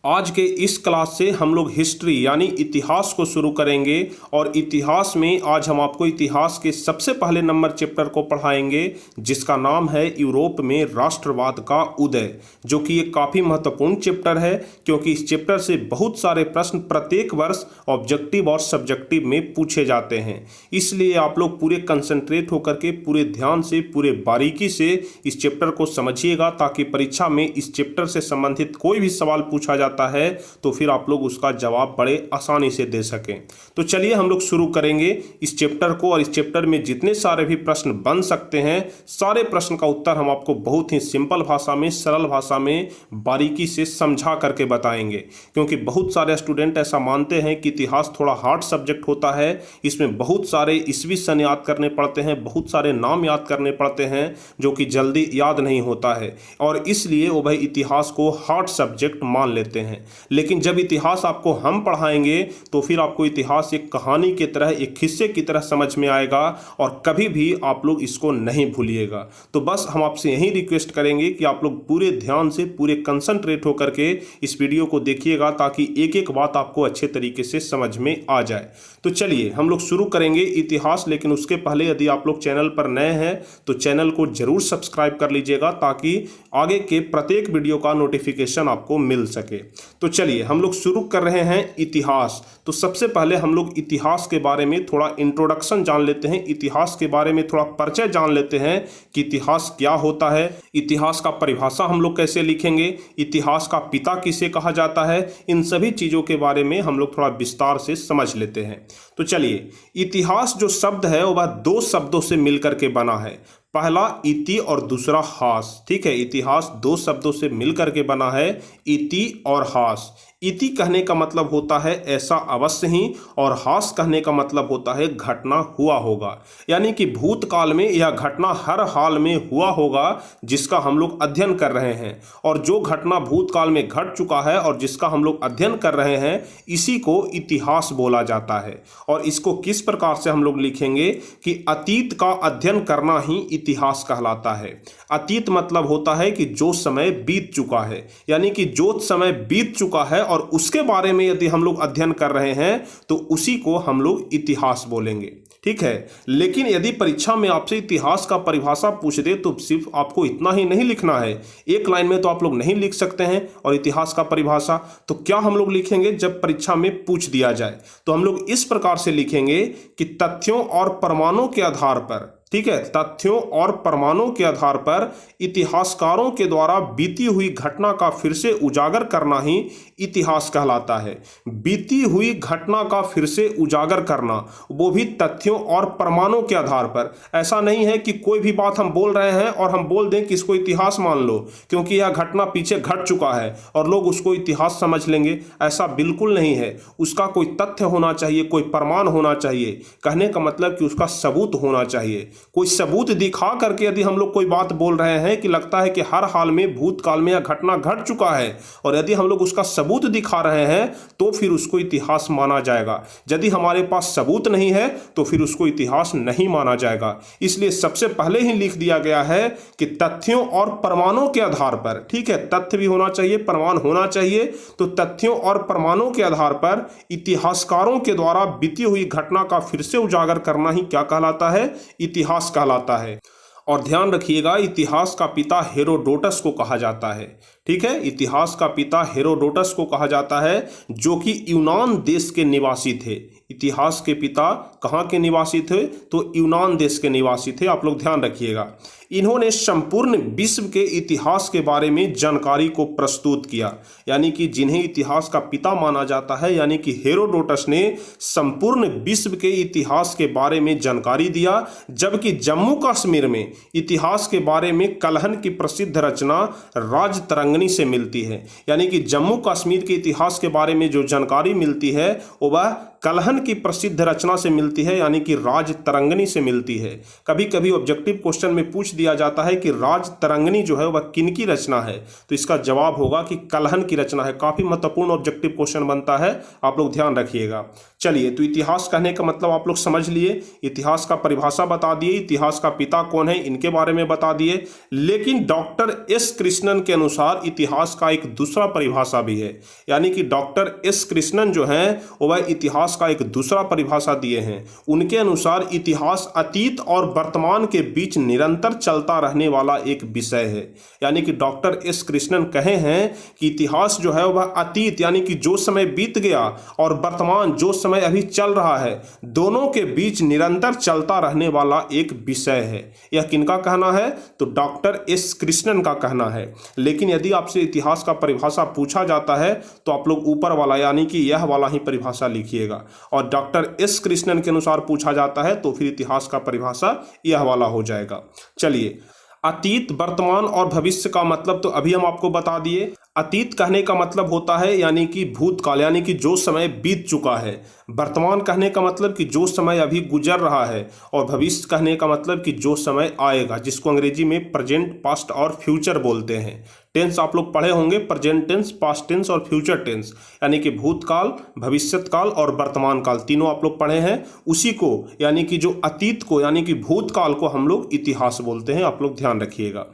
आज के इस क्लास से हम लोग हिस्ट्री यानी इतिहास को शुरू करेंगे और इतिहास में आज हम आपको इतिहास के सबसे पहले नंबर चैप्टर को पढ़ाएंगे जिसका नाम है यूरोप में राष्ट्रवाद का उदय, जो कि एक काफ़ी महत्वपूर्ण चैप्टर है क्योंकि इस चैप्टर से बहुत सारे प्रश्न प्रत्येक वर्ष ऑब्जेक्टिव और सब्जेक्टिव में पूछे जाते हैं। इसलिए आप लोग पूरे कंसंट्रेट होकर के पूरे ध्यान से पूरे बारीकी से इस चैप्टर को समझिएगा ताकि परीक्षा में इस चैप्टर से संबंधित कोई भी सवाल पूछा जाता है तो फिर आप लोग उसका जवाब बड़े आसानी से दे सकें। तो चलिए हम लोग शुरू करेंगे इस चैप्टर को और इस चैप्टर में जितने सारे भी प्रश्न बन सकते हैं सारे प्रश्न का उत्तर हम आपको बहुत ही सिंपल भाषा में, सरल भाषा में बारीकी से समझा करके बताएंगे, क्योंकि बहुत सारे स्टूडेंट ऐसा मानते हैं कि इतिहास थोड़ा हार्ड सब्जेक्ट होता है, इसमें बहुत सारे ईस्वी सन याद करने पड़ते हैं, बहुत सारे नाम याद करने पड़ते हैं जो कि जल्दी याद नहीं होता है और इसलिए वो भाई इतिहास को हार्ड सब्जेक्ट मान लेते हैं। लेकिन जब इतिहास आपको हम पढ़ाएंगे तो फिर आपको इतिहास एक कहानी की तरह, एक किस्से की तरह समझ में आएगा और कभी भी आप लोग इसको नहीं भूलिएगा। तो बस हम आपसे यही रिक्वेस्ट करेंगे कि आप लोग पूरे ध्यान से, पूरे कंसंट्रेट होकर के इस वीडियो को देखिएगा ताकि एक एक बात आपको अच्छे तरीके से समझ में आ जाए। तो चलिए हम लोग शुरू करेंगे इतिहास, लेकिन उसके पहले यदि आप लोग चैनल पर नए हैं तो चैनल को जरूर सब्सक्राइब कर लीजिएगा ताकि आगे के प्रत्येक वीडियो का नोटिफिकेशन आपको मिल सके। तो चलिए हम लोग शुरू कर रहे हैं इतिहास। तो सबसे पहले हम लोग इतिहास के बारे में थोड़ा इंट्रोडक्शन जान लेते हैं, इतिहास के बारे में थोड़ा परिचय जान लेते हैं कि इतिहास क्या होता है, इतिहास का परिभाषा हम लोग कैसे लिखेंगे, इतिहास का पिता किसे कहा जाता है, इन सभी चीज़ों के बारे में हम लोग थोड़ा विस्तार से समझ लेते हैं। तो चलिए, इतिहास जो शब्द है वह दो शब्दों से मिलकर के बना है, पहला इति और दूसरा हास। ठीक है, इतिहास दो शब्दों से मिलकर के बना है, इति और हास। इति कहने का मतलब होता है ऐसा अवश्य ही और हास कहने का मतलब होता है घटना हुआ होगा, यानी कि भूतकाल में यह घटना हर हाल में हुआ होगा जिसका हम लोग अध्ययन कर रहे हैं, और जो घटना भूतकाल में घट चुका है और जिसका हम लोग अध्ययन कर रहे हैं इसी को इतिहास बोला जाता है। और इसको किस प्रकार से हम लोग लिखेंगे कि अतीत का अध्ययन करना ही इतिहास कहलाता है। अतीत मतलब होता है कि जो समय बीत चुका है, यानी कि जो समय बीत चुका है और उसके बारे में यदि हम लोग अध्ययन कर रहे हैं तो उसी को हम लोग इतिहास बोलेंगे। ठीक है, लेकिन यदि परीक्षा में आपसे इतिहास का परिभाषा पूछ दे तो सिर्फ आपको इतना ही नहीं लिखना है, एक लाइन में तो आप लोग नहीं लिख सकते हैं और इतिहास का परिभाषा तो क्या हम लोग लिखेंगे जब परीक्षा में पूछ दिया जाए, तो हम लोग इस प्रकार से लिखेंगे कि तथ्यों और प्रमाणों के आधार पर, ठीक है, तथ्यों और प्रमाणों के आधार पर इतिहासकारों के द्वारा बीती हुई घटना का फिर से उजागर करना ही इतिहास कहलाता है। बीती हुई घटना का फिर से उजागर करना, वो भी तथ्यों और प्रमाणों के आधार पर। ऐसा नहीं है कि कोई भी बात हम बोल रहे हैं और हम बोल दें कि इसको इतिहास मान लो क्योंकि यह घटना पीछे घट चुका है और लोग उसको इतिहास समझ लेंगे, ऐसा बिल्कुल नहीं है। उसका कोई तथ्य होना चाहिए, कोई प्रमाण होना चाहिए। कहने का मतलब कि उसका सबूत होना चाहिए। कोई सबूत दिखा करके यदि हम लोग कोई बात बोल रहे हैं कि लगता है कि हर हाल में भूतकाल में यह घटना घट चुका है और यदि हम लोग उसका सबूत दिखा रहे हैं तो फिर उसको इतिहास माना जाएगा। यदि हमारे पास सबूत नहीं है तो फिर उसको इतिहास नहीं माना जाएगा। इसलिए सबसे पहले ही लिख दिया गया है कि तथ्यों और प्रमाणों के आधार पर, ठीक है, तथ्य भी होना चाहिए, प्रमाण होना चाहिए। तो तथ्यों और प्रमाणों के आधार पर इतिहासकारों के द्वारा बीती हुई घटना का फिर से उजागर करना ही क्या कहलाता है, इतिहास कहलाता है। और ध्यान रखिएगा, इतिहास का पिता हेरोडोटस को कहा जाता है। ठीक है, इतिहास का पिता हेरोडोटस को कहा जाता है जो कि यूनान देश के निवासी थे। इतिहास के पिता कहाँ के निवासी थे, तो यूनान देश के निवासी थे। आप लोग ध्यान रखिएगा, इन्होंने संपूर्ण विश्व के इतिहास के बारे में जानकारी को प्रस्तुत किया, यानी कि जिन्हें इतिहास का पिता माना जाता है, यानी कि हेरोडोटस ने संपूर्ण विश्व के इतिहास के बारे में जानकारी दिया। जबकि जम्मू कश्मीर में इतिहास के बारे में कलहन की प्रसिद्ध रचना राजतरंगिणी से मिलती है, यानी कि जम्मू कश्मीर के इतिहास के बारे में जो जानकारी मिलती है वह कलहन की प्रसिद्ध रचना से मिलती है, यानी कि राजतरंगिणी से मिलती है। कभी कभी ऑब्जेक्टिव क्वेश्चन में पूछ दिया जाता है कि राजतरंगिणी जो है वह किन की रचना है, तो इसका जवाब होगा कि कलहन की रचना है। काफी महत्वपूर्ण ऑब्जेक्टिव क्वेश्चन बनता है, आप लोग ध्यान रखिएगा। चलिए, तो इतिहास कहने का मतलब आप लोग समझ लिए, इतिहास का परिभाषा बता दिए, इतिहास का पिता कौन है इनके बारे में बता दिए। लेकिन डॉक्टर एस कृष्णन के अनुसार इतिहास का एक दूसरा परिभाषा भी है, यानी कि डॉक्टर एस कृष्णन जो हैं वह इतिहास का एक दूसरा परिभाषा दिए हैं। उनके अनुसार इतिहास अतीत और वर्तमान के बीच निरंतर चलता रहने वाला एक विषय है। यानी कि डॉक्टर एस कृष्णन कहे हैं कि इतिहास जो है वह अतीत यानी कि जो समय बीत गया और वर्तमान जो समय अभी चल रहा है, दोनों के बीच निरंतर चलता रहने वाला एक विषय है। यह किनका कहना है? तो डॉक्टर एस कृष्णन का कहना है। लेकिन यदि आपसे इतिहास का परिभाषा पूछा जाता है तो आप लोग ऊपर वाला यानी कि यह वाला ही परिभाषा लिखिएगा, और डॉक्टर एस कृष्णन के अनुसार पूछा जाता है तो फिर इतिहास का परिभाषा यह वाला हो जाएगा। चलिए, अतीत, वर्तमान और भविष्य का मतलब तो अभी हम आपको बता दिए। अतीत कहने का मतलब होता है यानी कि भूतकाल, यानी कि जो समय बीत चुका है। वर्तमान कहने का मतलब कि जो समय अभी गुजर रहा है, और भविष्य कहने का मतलब कि जो समय आएगा, जिसको अंग्रेजी में प्रेजेंट, पास्ट और फ्यूचर बोलते हैं। टेंस आप लोग पढ़े होंगे, प्रेजेंट टेंस, पास्ट टेंस और फ्यूचर टेंस, यानी कि भूतकाल, भविष्यत काल और वर्तमान काल, तीनों आप लोग पढ़े हैं। उसी को यानी कि जो अतीत को यानी कि भूतकाल को हम लोग इतिहास बोलते हैं, आप लोग ध्यान रखिएगा।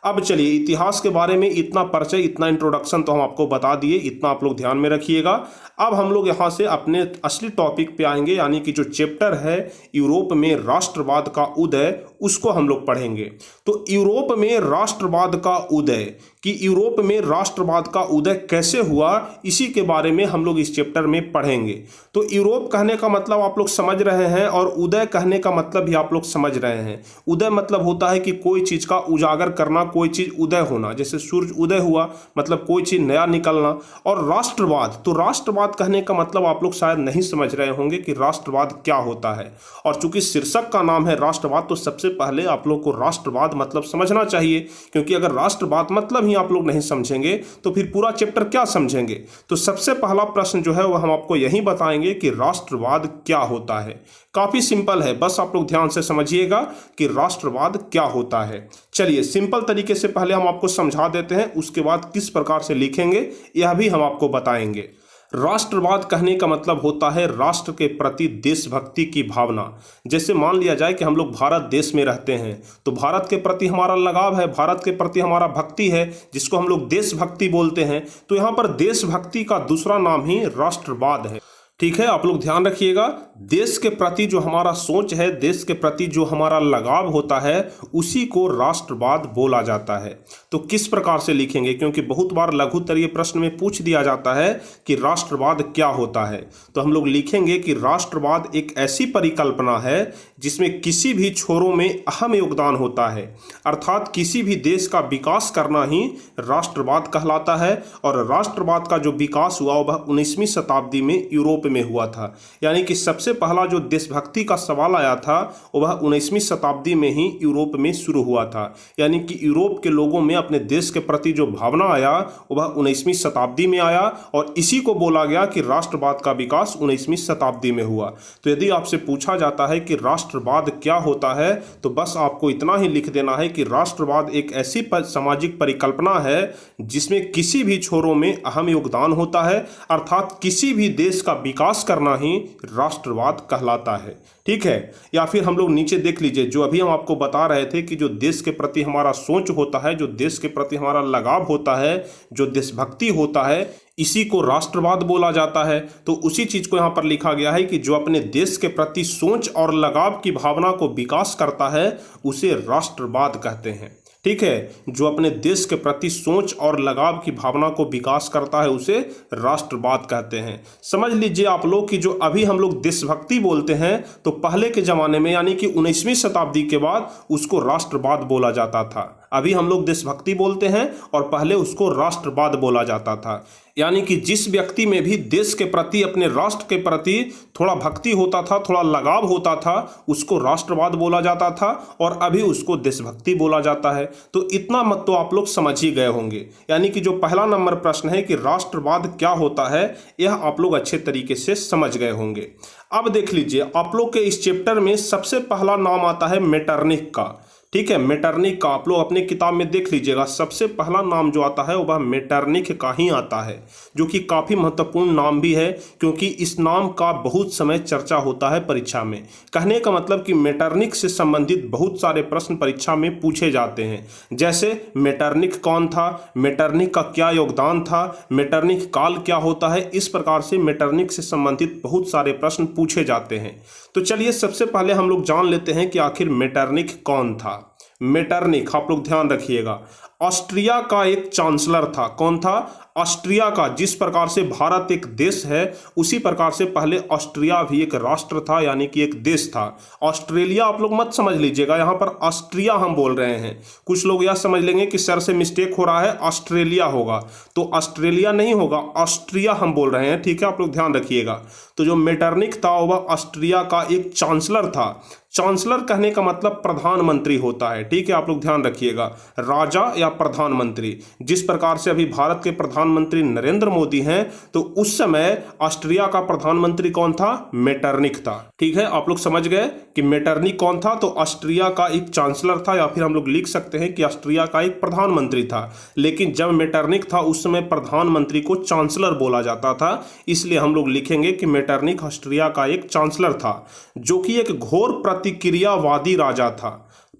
अब चलिए, इतिहास के बारे में इतना परिचय, इतना इंट्रोडक्शन तो हम आपको बता दिए, इतना आप लोग ध्यान में रखिएगा। अब हम लोग यहाँ से अपने असली टॉपिक पे आएंगे, यानी कि जो चैप्टर है यूरोप में राष्ट्रवाद का उदय, उसको हम लोग पढ़ेंगे। तो यूरोप में राष्ट्रवाद का उदय, कि यूरोप में राष्ट्रवाद का उदय कैसे हुआ, इसी के बारे में हम लोग इस चैप्टर में पढ़ेंगे। तो यूरोप कहने का मतलब आप लोग समझ रहे हैं, और उदय कहने का मतलब भी आप लोग समझ रहे हैं। उदय मतलब होता है कि कोई चीज़ का उजागर करना, कोई चीज़ उदय होना, जैसे सूर्य उदय हुआ मतलब कोई चीज़ नया निकलना। और राष्ट्रवाद, तो राष्ट्रवाद कहने का मतलब आप लोग शायद नहीं समझ रहे होंगे कि राष्ट्रवाद क्या होता है। और चूंकि शीर्षक का नाम है राष्ट्रवाद, तो सबसे पहले आप लोग को राष्ट्रवाद मतलब समझना चाहिए, क्योंकि अगर राष्ट्रवाद मतलब ही आप लोग नहीं समझेंगे तो फिर पूरा चैप्टर क्या समझेंगे। तो सबसे पहला प्रश्न जो है वह हम आपको यही बताएंगे कि राष्ट्रवाद क्या होता है। काफी सिंपल है, बस आप लोग ध्यान से समझिएगा कि राष्ट्रवाद क्या होता है। चलिए, सिंपल तरीके से पहले हम आपको समझा देते हैं, उसके बाद किस प्रकार से लिखेंगे यह भी हम आपको बताएंगे। राष्ट्रवाद कहने का मतलब होता है राष्ट्र के प्रति देशभक्ति की भावना। जैसे मान लिया जाए कि हम लोग भारत देश में रहते हैं, तो भारत के प्रति हमारा लगाव है, भारत के प्रति हमारा भक्ति है, जिसको हम लोग देशभक्ति बोलते हैं। तो यहाँ पर देशभक्ति का दूसरा नाम ही राष्ट्रवाद है। ठीक है, आप लोग ध्यान रखिएगा, देश के प्रति जो हमारा सोच है, देश के प्रति जो हमारा लगाव होता है, उसी को राष्ट्रवाद बोला जाता है। तो किस प्रकार से लिखेंगे, क्योंकि बहुत बार लघुत्तरीय प्रश्न में पूछ दिया जाता है कि राष्ट्रवाद क्या होता है। तो हम लोग लिखेंगे कि राष्ट्रवाद एक ऐसी परिकल्पना है जिसमें किसी भी छोरों में अहम योगदान होता है, अर्थात किसी भी देश का विकास करना ही राष्ट्रवाद कहलाता है। और राष्ट्रवाद का जो विकास हुआ वह 19वीं शताब्दी में यूरोप में हुआ था। यानी कि सबसे पहला जो देशभक्ति का सवाल आया था वह 19वीं शताब्दी में ही यूरोप में शुरू हुआ था। यानी कि यूरोप के लोगों में अपने देश के प्रति जो भावना आया वह 19वीं शताब्दी में आया, और इसी को बोला गया कि राष्ट्रवाद का विकास 19वीं शताब्दी में हुआ। तो यदि आपसे पूछा जाता है कि राष्ट्रवाद क्या होता है, तो बस आपको इतना ही लिख देना है कि राष्ट्रवाद एक ऐसी सामाजिक परिकल्पना है जिसमें किसी भी छोरों में अहम योगदान होता है, अर्थात किसी भी देश का विकास करना ही राष्ट्रवाद कहलाता है। ठीक है, या फिर हम लोग नीचे देख लीजिए, जो अभी हम आपको बता रहे थे कि जो देश के प्रति हमारा सोच होता है, जो देश के प्रति हमारा लगाव होता है, जो देशभक्ति होता है, इसी को राष्ट्रवाद बोला जाता है। तो उसी चीज को यहाँ पर लिखा गया है कि जो अपने देश के प्रति सोच और लगाव की भावना को विकास करता है उसे राष्ट्रवाद कहते हैं। ठीक है, जो अपने देश के प्रति सोच और लगाव की भावना को विकास करता है उसे राष्ट्रवाद कहते हैं। समझ लीजिए आप लोग कि जो अभी हम लोग देशभक्ति बोलते हैं, तो पहले के ज़माने में यानी कि 19वीं शताब्दी के बाद उसको राष्ट्रवाद बोला जाता था। अभी हम लोग देशभक्ति बोलते हैं और पहले उसको राष्ट्रवाद बोला जाता था। यानी कि जिस व्यक्ति में भी देश के प्रति, अपने राष्ट्र के प्रति थोड़ा भक्ति होता था, थोड़ा लगाव होता था, उसको राष्ट्रवाद बोला जाता था, और अभी उसको देशभक्ति बोला जाता है। तो इतना मत तो आप लोग समझ ही गए होंगे। यानी कि जो पहला नंबर प्रश्न है कि राष्ट्रवाद क्या होता है, यह आप लोग अच्छे तरीके से समझ गए होंगे। अब देख लीजिए, आप लोग के इस चैप्टर में सबसे पहला नाम आता है मेटरनिख का। ठीक है, मेटरनिख का आप लोग अपने किताब में देख लीजिएगा, सबसे पहला नाम जो आता है वह मेटरनिख का ही आता है, जो कि काफ़ी महत्वपूर्ण नाम भी है क्योंकि इस नाम का बहुत समय चर्चा होता है परीक्षा में। कहने का मतलब कि मेटरनिख से संबंधित बहुत सारे प्रश्न परीक्षा में पूछे जाते हैं, जैसे मेटरनिख कौन था, मेटरनिख का क्या योगदान था, मेटरनिख काल क्या होता है, इस प्रकार से मेटरनिख से संबंधित बहुत सारे प्रश्न पूछे जाते हैं। तो चलिए सबसे पहले हम लोग जान लेते हैं कि आखिर मेटरनिख कौन था। मेटरनिख आप लोग ध्यान रखिएगा, ऑस्ट्रिया का एक चांसलर था। कौन था? ऑस्ट्रिया का। जिस प्रकार से भारत एक देश है उसी प्रकार से पहले ऑस्ट्रिया भी एक राष्ट्र था, यानी कि एक देश था। ऑस्ट्रेलिया आप लोग मत समझ लीजिएगा, यहाँ पर ऑस्ट्रिया हम बोल रहे हैं। कुछ लोग यह समझ लेंगे कि सर से मिस्टेक हो रहा है, ऑस्ट्रेलिया होगा, तो ऑस्ट्रेलिया नहीं होगा, ऑस्ट्रिया हम बोल रहे हैं। ठीक है, आप लोग ध्यान रखिएगा। तो जो मेटरनिख था वह ऑस्ट्रिया का एक चांसलर था। चांसलर कहने का मतलब प्रधानमंत्री होता है। ठीक है, आप लोग ध्यान रखिएगा, राजा या प्रधानमंत्री। जिस प्रकार से अभी भारत के प्रधानमंत्री नरेंद्र मोदी हैं, तो उस समय ऑस्ट्रिया का प्रधानमंत्री कौन था? मेटरनिख था। ठीक है, आप लोग समझ गए कि मेटरनिख कौन था, तो ऑस्ट्रिया का एक चांसलर था, या फिर हम लोग लिख सकते हैं कि ऑस्ट्रिया का एक प्रधानमंत्री था। लेकिन जब मेटरनिख था उस समय प्रधानमंत्री को चांसलर बोला जाता था, इसलिए हम लोग लिखेंगे कि मेटरनिख ऑस्ट्रिया का एक चांसलर था, जो कि एक घोर प्रतिक्रियावादी राजा था।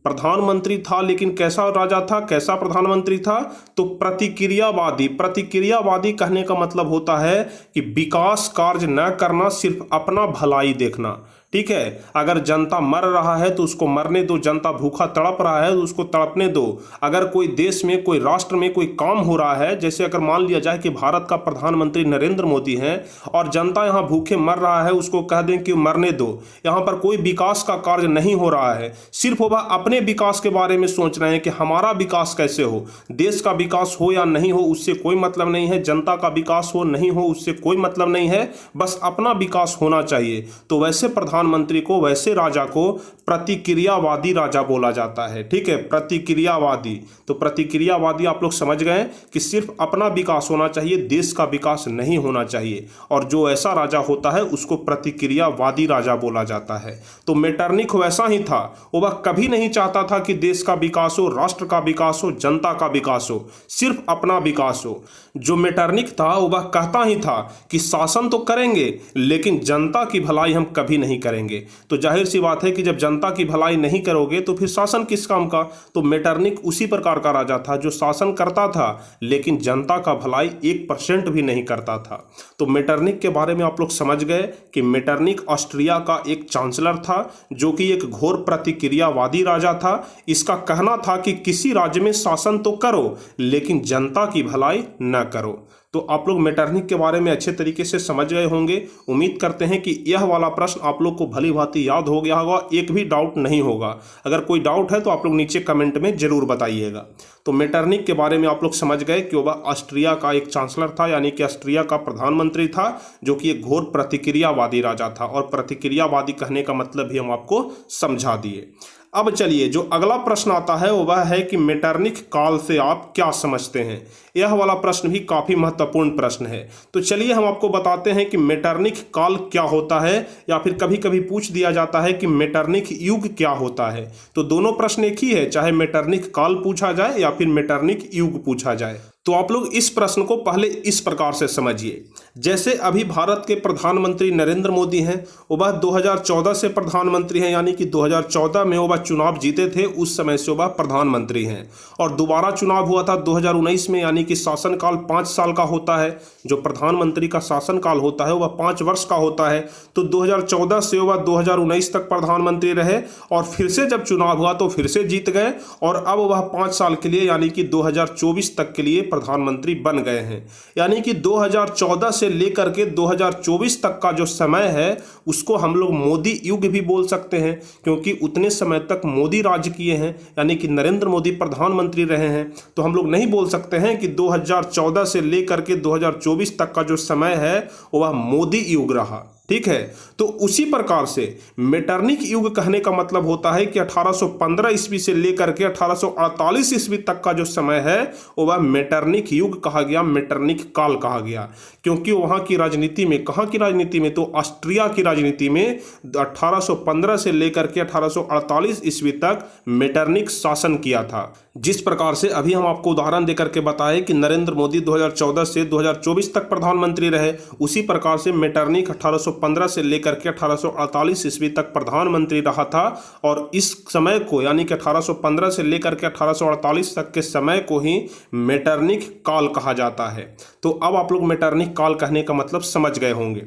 प्रधानमंत्री था लेकिन कैसा राजा था, कैसा प्रधानमंत्री था? तो प्रतिक्रियावादी। प्रतिक्रियावादी कहने का मतलब होता है कि विकास कार्य न करना, सिर्फ अपना भलाई देखना। ठीक है, अगर जनता मर रहा है तो उसको मरने दो, जनता भूखा तड़प रहा है तो उसको तड़पने दो। अगर कोई देश में, कोई राष्ट्र में कोई काम हो रहा है, जैसे अगर मान लिया जाए कि भारत का प्रधानमंत्री नरेंद्र मोदी है और जनता यहाँ भूखे मर रहा है, उसको कह दें कि मरने दो, यहाँ पर कोई विकास का कार्य नहीं हो रहा है, सिर्फ वह अपने विकास के बारे में सोच रहे हैं कि हमारा विकास कैसे हो, देश का विकास हो या नहीं हो उससे कोई मतलब नहीं है, जनता का विकास हो नहीं हो उससे कोई मतलब नहीं है, बस अपना विकास होना चाहिए। तो वैसे प्रधानमंत्री को, वैसे राजा को प्रतिक्रियावादी राजा बोला जाता है। ठीक है, प्रतिक्रियावादी। तो प्रतिक्रियावादी आप लोग समझ गए कि सिर्फ अपना विकास होना चाहिए, देश का विकास नहीं होना चाहिए, और जो ऐसा राजा होता है उसको प्रतिक्रियावादी राजा बोला जाता है। तो मेटरनिख वैसा ही था, वह कभी नहीं चाहता था कि देश का विकास हो, राष्ट्र का विकास हो, जनता का विकास हो, सिर्फ अपना विकास हो। जो मेटरनिख था वह कहता ही था कि शासन तो करेंगे लेकिन जनता की भलाई हम कभी नहीं करेंगे। तो जाहिर सी बात है कि जब जनता की भलाई नहीं करोगे तो फिर शासन किस काम का? तो मेटरनिख उसी प्रकार का राजा था जो शासन करता था लेकिन जनता का भलाई 1% भी नहीं करता था। तो मेटरनिख के बारे में आप लोग समझ गए कि मेटरनिख ऑस्ट्रिया का एक चांसलर था, जो कि एक घोर प्रतिक्रियावादी राजा था। इसका कहना था कि किसी राज्य में शासन तो करो लेकिन जनता की भलाई न करो। तो आप लोग मेटरनिख के बारे में अच्छे तरीके से समझ गए होंगे। उम्मीद करते हैं कि यह वाला प्रश्न आप लोग को भली भांति याद हो गया होगा, एक भी डाउट नहीं होगा। अगर कोई डाउट है तो आप लोग नीचे कमेंट में जरूर बताइएगा। तो मेटरनिख के बारे में आप लोग समझ गए कि वह ऑस्ट्रिया का एक चांसलर था, यानी कि ऑस्ट्रिया का प्रधानमंत्री था, जो कि एक घोर प्रतिक्रियावादी राजा था, और प्रतिक्रियावादी कहने का मतलब भी हम आपको समझा दिए। अब चलिए जो अगला प्रश्न आता है वह है कि मेटरनिख काल से आप क्या समझते हैं। यह वाला प्रश्न भी काफ़ी महत्वपूर्ण प्रश्न है। तो चलिए हम आपको बताते हैं कि मेटरनिख काल क्या होता है, या फिर कभी कभी पूछ दिया जाता है कि मेटरनिख युग क्या होता है। तो दोनों प्रश्न एक ही है, चाहे मेटरनिख काल पूछा जाए या फिर मेटरनिख युग पूछा जाए। तो आप लोग इस प्रश्न को पहले इस प्रकार से समझिए, जैसे अभी भारत के प्रधानमंत्री नरेंद्र मोदी हैं, वह 2014 से प्रधानमंत्री हैं, यानी कि 2014 में वह चुनाव जीते थे, उस समय से वह प्रधानमंत्री हैं। और दोबारा चुनाव हुआ था 2019 में, यानी कि शासनकाल 5 साल का होता है। जो प्रधानमंत्री का शासनकाल होता है वह 5 वर्ष का होता है। तो 2014 से वह 2019 तक प्रधानमंत्री रहे, और फिर से जब चुनाव हुआ तो फिर से जीत गए, और अब वह 5 साल के लिए यानी कि 2024 तक के लिए प्रधानमंत्री बन गए हैं। यानी कि 2014 से लेकर के 2024 तक का जो समय है उसको हम लोग मोदी युग भी बोल सकते हैं, क्योंकि उतने समय तक मोदी राज किए हैं, यानी कि नरेंद्र मोदी प्रधानमंत्री रहे हैं। तो हम लोग नहीं बोल सकते हैं कि 2014 से लेकर के 2024 तक का जो समय है वह मोदी युग रहा। ठीक है। तो उसी प्रकार से मेटरनिक युग कहने का मतलब होता है कि 1815 ईस्वी से लेकर के 1848 ईस्वी तक का जो समय है वह मेटरनिक युग कहा गया, मेटरनिक काल कहा गया। क्योंकि वहां की राजनीति में, कहां की राजनीति में, तो ऑस्ट्रिया की राजनीति में 1815 से लेकर के 1848 ईस्वी तक मेटरनिक शासन किया था। जिस प्रकार से अभी हम आपको उदाहरण देकर के बताए कि नरेंद्र मोदी 2014 से 2024 तक प्रधानमंत्री रहे, उसी प्रकार से मेटरनिक 1815 से लेकर के 1848 ईस्वी तक प्रधानमंत्री रहा था। और इस समय को यानी कि 1815 से लेकर के 1848 तक के समय को ही मेटरनिक काल कहा जाता है। तो अब आप लोग मेटरनिक काल कहने का मतलब समझ गए होंगे।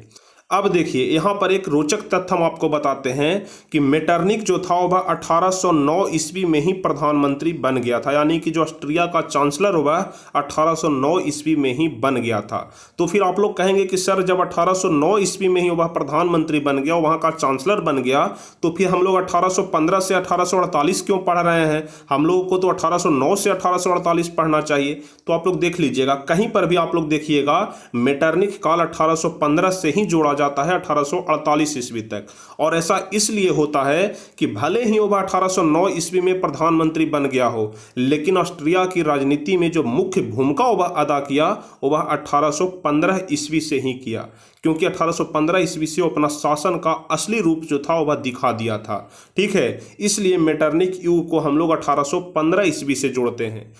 अब देखिए यहाँ पर एक रोचक तथ्य हम आपको बताते हैं कि मेटरनिक जो था वह 1809 ईस्वी में ही प्रधानमंत्री बन गया था, यानी कि जो ऑस्ट्रिया का चांसलर हुआ 1809 ईस्वी में ही बन गया था। तो फिर आप लोग कहेंगे कि सर जब 1809 ईस्वी में ही वह प्रधानमंत्री बन गया, वहाँ का चांसलर बन गया, तो फिर हम लोग 1815 से 1848 क्यों पढ़ रहे हैं? हम लोगों को तो 1809 से 1848 पढ़ना चाहिए। तो आप लोग देख लीजिएगा, कहीं पर भी आप लोग देखिएगा मेटरनिक काल 1815 से ही जोड़ा जाता है 1848 ईस्वी तक। और ऐसा इसलिए होता है कि भले ही वह 1809 ईस्वी में प्रधानमंत्री बन गया हो, लेकिन ऑस्ट्रिया की राजनीति में जो मुख्य भूमिका वह अदा किया वह 1815 ईस्वी से ही किया, क्योंकि 1815 ईस्वी से अपना शासन का असली रूप जो था वह दिखा दिया था। ठीक है, इसलिए मेटरनिक युग को हम लोग 1815 ईस्वी से जोड़ते हैं।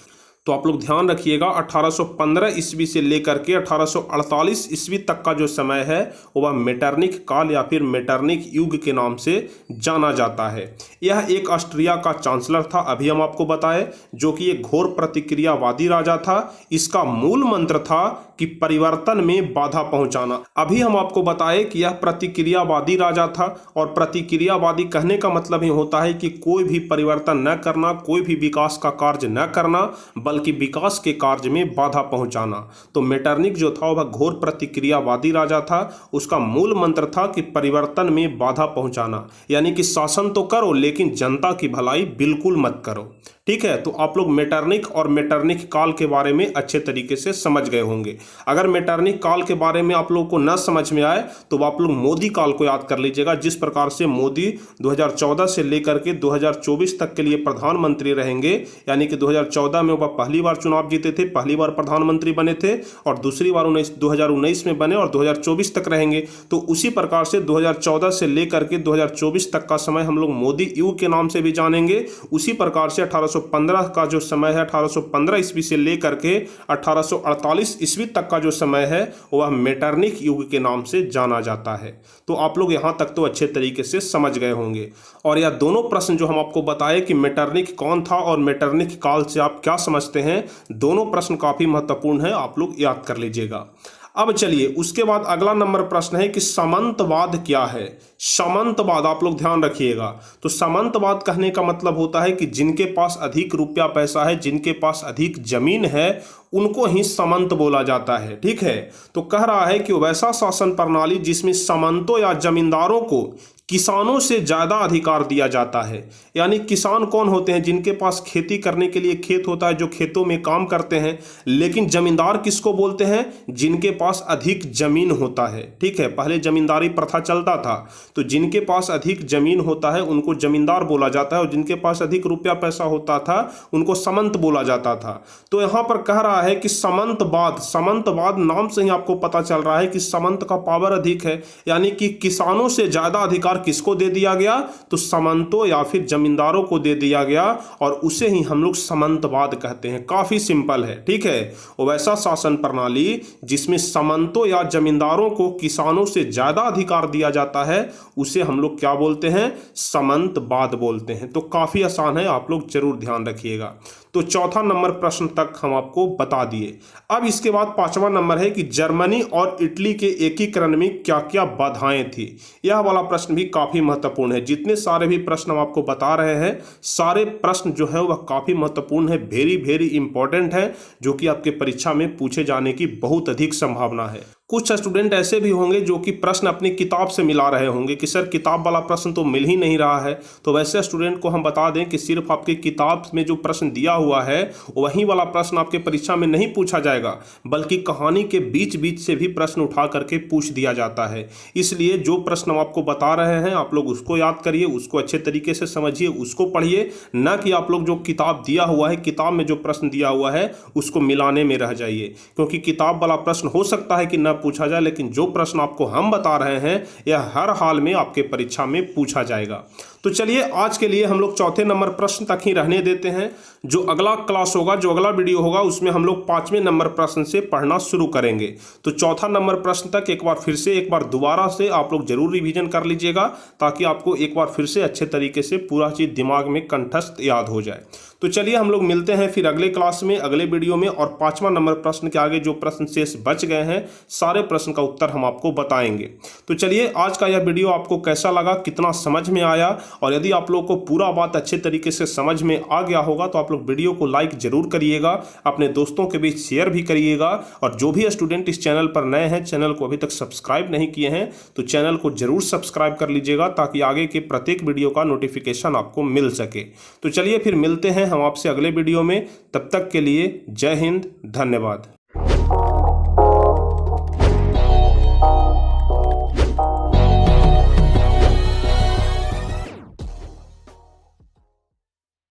तो आप लोग ध्यान रखिएगा 1815 ईस्वी से लेकर के 1848 ईस्वी तक का जो समय है वह मेटरनिक काल या फिर मेटरनिक युग के नाम से जाना जाता है। यह एक ऑस्ट्रिया का चांसलर था, अभी हम आपको बताए, जो कि एक घोर प्रतिक्रियावादी राजा था। इसका मूल मंत्र था कि परिवर्तन में बाधा पहुंचाना। अभी हम आपको बताए कि यह प्रतिक्रियावादी राजा था, और प्रतिक्रियावादी कहने का मतलब ही होता है कि कोई भी परिवर्तन न करना, कोई भी विकास का कार्य न करना, बल्कि विकास के कार्य में बाधा पहुंचाना। तो मेटरनिक जो था वह घोर प्रतिक्रियावादी राजा था। उसका मूल मंत्र था कि परिवर्तन में बाधा पहुंचाना, यानी कि शासन तो करो लेकिन जनता की भलाई बिल्कुल मत करो। ठीक है, तो आप लोग मेटरनिक और मेटरनिक काल के बारे में अच्छे तरीके से समझ गए होंगे। अगर मेटरनिक काल के बारे में आप लोगों को न समझ में आए तो आप लोग मोदी काल को याद कर लीजिएगा। जिस प्रकार से मोदी 2014 से लेकर के 2024 तक के लिए प्रधानमंत्री रहेंगे, यानी कि 2014 में वह पहली बार चुनाव जीते थे, पहली बार प्रधानमंत्री बने थे, और दूसरी बार 2019 में बने और 2024 तक रहेंगे। तो उसी प्रकार से 2014 से लेकर के 2024 तक का समय हम लोग मोदी युग के नाम से भी जानेंगे। उसी प्रकार से 1815 का जो समय है, 1815 ईस्वी से लेकर के 1848 ईस्वी तक का जो समय है वह मेटरनिक युग के नाम से जाना जाता है। तो आप लोग यहाँ तक तो अच्छे तरीके से समझ गए होंगे। और यह दोनों प्रश्न जो हम आपको बताए कि मेटरनिक कौन था और मेटरनिक काल से आप क्या समझते हैं, दोनों प्रश्न काफी महत्वपूर्ण है, आप लोग याद कर लीजिएगा। अब चलिए उसके बाद अगला नंबर प्रश्न है कि सामंतवाद क्या है। सामंतवाद आप लोग ध्यान रखिएगा। तो सामंतवाद कहने का मतलब होता है कि जिनके पास अधिक रुपया पैसा है, जिनके पास अधिक जमीन है, उनको ही सामंत बोला जाता है। ठीक है, तो कह रहा है कि वैसा शासन प्रणाली जिसमें सामंतों या जमींदारों को किसानों से ज़्यादा अधिकार दिया जाता है। यानी किसान कौन होते हैं? जिनके पास खेती करने के लिए खेत होता है, जो खेतों में काम करते हैं। लेकिन जमींदार किसको बोलते हैं? जिनके पास अधिक जमीन होता है। ठीक है, पहले जमींदारी प्रथा चलता था, तो जिनके पास अधिक जमीन होता है उनको जमींदार बोला जाता है, और जिनके पास अधिक रुपया पैसा होता था उनको सामंत बोला जाता था। तो यहाँ पर कह रहा है कि सामंतवाद, सामंतवाद नाम से ही आपको पता चल रहा है कि सामंत का पावर अधिक है, यानी कि किसानों से ज़्यादा अधिकार किसको दे दिया गया? तो सामंतों या फिर जमींदारों को दे दिया गया, और उसे ही हम लोग सामंतवाद कहते हैं। काफी सिंपल है। ठीक है, वैसा शासन प्रणाली जिसमें सामंतों या जमींदारों को किसानों से ज्यादा अधिकार दिया जाता है उसे हम लोग क्या बोलते हैं? सामंतवाद बोलते हैं। तो काफी आसान है, आप लोग जरूर ध्यान रखिएगा। तो चौथा नंबर प्रश्न तक हम आपको बता दिए। अब इसके बाद पांचवा नंबर है कि जर्मनी और इटली के एकीकरण में क्या क्या बाधाएं थी। यह वाला प्रश्न भी काफी महत्वपूर्ण है। जितने सारे भी प्रश्न हम आपको बता रहे हैं, सारे प्रश्न जो है वह काफी महत्वपूर्ण है, वेरी वेरी इंपॉर्टेंट है, जो कि आपके परीक्षा में पूछे जाने की बहुत अधिक संभावना है। कुछ स्टूडेंट ऐसे भी होंगे जो कि प्रश्न अपनी किताब से मिला रहे होंगे कि सर किताब वाला प्रश्न तो मिल ही नहीं रहा है। तो वैसे स्टूडेंट को हम बता दें कि सिर्फ आपकी किताब में जो प्रश्न दिया हुआ है वही वाला प्रश्न आपके परीक्षा में नहीं पूछा जाएगा, बल्कि कहानी के बीच बीच से भी प्रश्न उठा करके पूछ दिया जाता है। इसलिए जो प्रश्न हम आपको बता रहे हैं आप लोग उसको याद करिए, उसको अच्छे तरीके से समझिए, उसको पढ़िए, न कि आप लोग जो किताब दिया हुआ है, किताब में जो प्रश्न दिया हुआ है उसको मिलाने में रह जाइए। क्योंकि किताब वाला प्रश्न हो सकता है कि न पूछा जाए, लेकिन जो प्रश्न आपको हम बता रहे हैं यह हर हाल में आपके परीक्षा में पूछा जाएगा। तो चलिए आज के लिए हम लोग चौथे नंबर प्रश्न तक ही रहने देते हैं। जो अगला क्लास होगा, जो अगला वीडियो होगा, उसमें हम लोग 5वें नंबर प्रश्न से पढ़ना शुरू करेंगे। तो चौथा नंबर प्रश्न तक एक बार दोबारा से आप लोग जरूर रिवीजन कर लीजिएगा, ताकि आपको एक बार फिर से अच्छे तरीके से पूरा चीज दिमाग में कंठस्थ याद हो जाए। तो चलिए हम लोग मिलते हैं फिर अगले क्लास में, अगले वीडियो में, और 5वां नंबर प्रश्न के आगे जो प्रश्न शेष बच गए हैं सारे प्रश्न का उत्तर हम आपको बताएंगे। तो चलिए आज का यह वीडियो आपको कैसा लगा, कितना समझ में आया, और यदि आप लोग को पूरा बात अच्छे तरीके से समझ में आ गया होगा तो आप लोग वीडियो को लाइक जरूर करिएगा, अपने दोस्तों के बीच शेयर भी करिएगा, और जो भी स्टूडेंट इस चैनल पर नए हैं, चैनल को अभी तक सब्सक्राइब नहीं किए हैं तो चैनल को जरूर सब्सक्राइब कर लीजिएगा, ताकि आगे के प्रत्येक वीडियो का नोटिफिकेशन आपको मिल सके। तो चलिए फिर मिलते हैं हम आपसे अगले वीडियो में, तब तक के लिए जय हिंद, धन्यवाद।